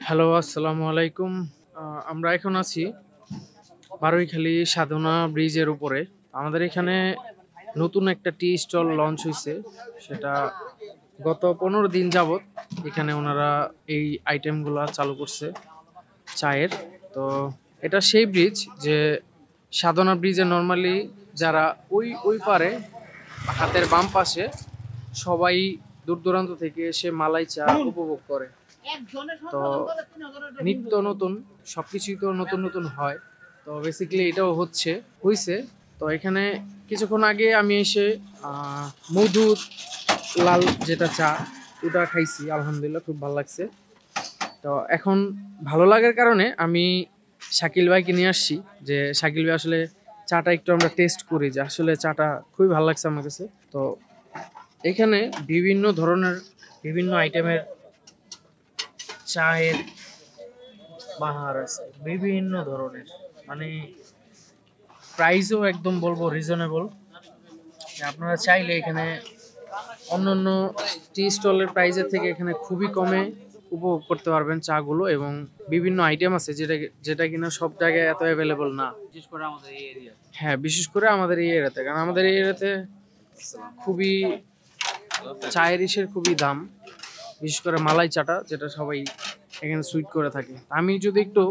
Hello, আসসালামু আলাইকুম। আমরা এখন আছি বারুইখালী সাধনা ব্রিজের উপরে। আমাদের এখানে নতুন একটা টি স্টল লঞ্চ হয়েছে। সেটা গত 15 দিন যাবত এখানে ওনারা এই আইটেমগুলো চালু করছে চায়ের। তো এটা সেই ব্রিজ যে সাধনা ব্রিজে নর্মালি যারা ওই পারে হাতের বাম পাশে সবাই দূর দূরান্ত থেকে এসে মালাই চা উপভোগ করে। তো নিত্য নতুন সবকিছুই তো নতুন নতুন হয়। তো বেসিক্যালি এটাও হয়েছে। তো এখানে কিছুক্ষণ আগে আমি এসে মধুর লাল যেটা চা ওটা খাইছি, আলহামদুলিল্লাহ খুব ভালো লাগছে। তো এখন ভালো লাগার কারণে আমি শাকিল ভাইকে নিয়ে আসছি, যে শাকিল ভাই আসলে চাটা একটু আমরা টেস্ট করি, যে আসলে চাটা খুবই ভালো লাগছে আমার কাছে। তো এখানে বিভিন্ন ধরনের বিভিন্ন আইটেমের চায়ের বাহার আছে, বিভিন্ন ধরনের, মানে প্রাইসও একদম বলবো রিজনেবল। আপনারা চাইলে এখানে অন্যান্য টি স্টলের প্রাইসের থেকে এখানে খুবই কমে উপভোগ করতে পারবেন চাগুলো, এবং বিভিন্ন আইটেম আছে যেটা যেটা কিনা সব জায়গায় এত অ্যাভেলেবল না, বিশেষ করে আমাদের এই এরিয়া। হ্যাঁ, বিশেষ করে আমাদের এই এরিয়াতে, কারণ আমাদের এই এরিয়াতে খুবই চায়ের ইসের খুবই দাম, বিশেষ করে মালাই চাটা যেটা সবাই এখানে সুইট করে থাকে। আমি যদি একটু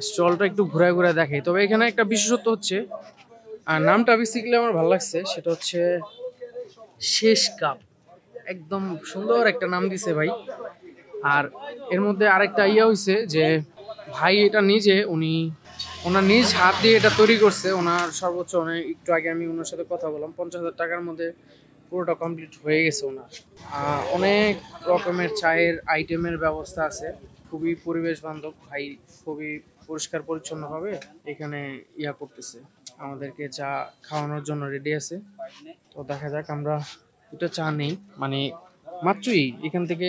স্টলটা একটু ঘুরে ঘুরে দেখাই, তবে এখানে একটা বিশেষত্ব হচ্ছে, আর নামটা বেসিক্যালি আমার ভালো লাগছে, সেটা হচ্ছে শেষ কাপ। একদম সুন্দর একটা নাম দিছে ভাই। আর এর মধ্যে আরেকটা হইছে যে ভাই এটা ওনার নিজ হাত দিয়ে এটা তৈরি করছে। ওনার সর্বোচ্চ একটু আগে আমি ওনার সাথে কথা বললাম, 50,000 টাকার মধ্যে পুরোটা কমপ্লিট হয়ে গেছে ওনার। অনেক রকমের চায়ের আইটেমের ব্যবস্থা আছে, খুবই পরিবেশ বান্ধব ভাই, খুবই পরিষ্কার পরিচ্ছন্নভাবে এখানে করতেছে, আমাদেরকে চা খাওয়ানোর জন্য রেডি আছে। তো দেখা যাক, আমরা দুটো চা নেই, মানে মাত্রই এখান থেকে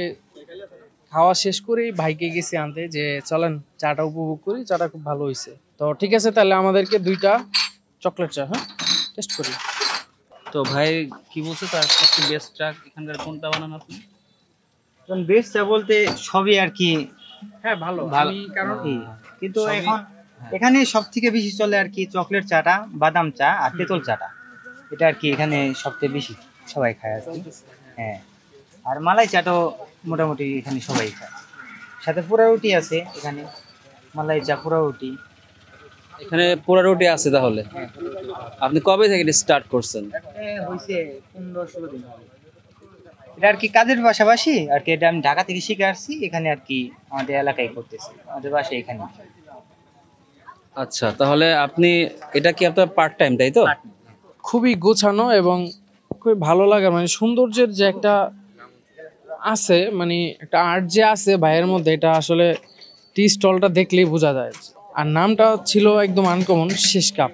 খাওয়া শেষ করেই ভাইকে গেছি আনতে, যে চলেন চাটা উপভোগ করি, চাটা খুব ভালো হয়েছে। তো ঠিক আছে, তাহলে আমাদেরকে 2টা চকলেট চা, হ্যাঁ, টেস্ট করি। তো ভাই কি বলছে তার সবচেয়ে বেস্ট ট্রাক এখানকার কোনটা বানান আপনি? এখন বেস্ট চা বলতে সবই আর কি হ্যাঁ, ভালো ভালো, কারণ কিন্তু সবই- এখন এখানে সব থেকে বেশি চলে আর কি চকলেট চাটা, বাদাম চা আর তেঁতুল চাটা। এটা আর কি এখানে সবচেয়ে বেশি সবাই খায় আর কি। হ্যাঁ, আর মালাই চাটাও মোটামুটি এখানে সবাই খায়। সাথে পোড়া রুটি আছে এখানে, মালাই চা পোড়া রুটি। এখানে পোড়া রুটি আছে তাহলে? আপনি কবে থেকে স্টার্ট করছেন? হয়েছে 15-16 দিন হবে। এটা আর কি কাজের পাশাপাশি আর কি, এটা আমি ঢাকা থেকে শিখে আসছি, এখানে আর কি আমাদের এলাকায় করতেছি, আমাদের বাসায় এখানে। আচ্ছা, তাহলে আপনি এটা কি আপনার পার্ট টাইম, তাই তো? খুবই গোছানো এবং খুবই ভালো লাগে, মানে সৌন্দর্যের যে একটা আছে, মানে একটা আর্ট যে আছে ভাইয়ের মধ্যে, এটা আসলে টি স্টলটা দেখলেই বোঝা যায়। আর নামটা ছিল একদম আনকমন, শেষ কাপ।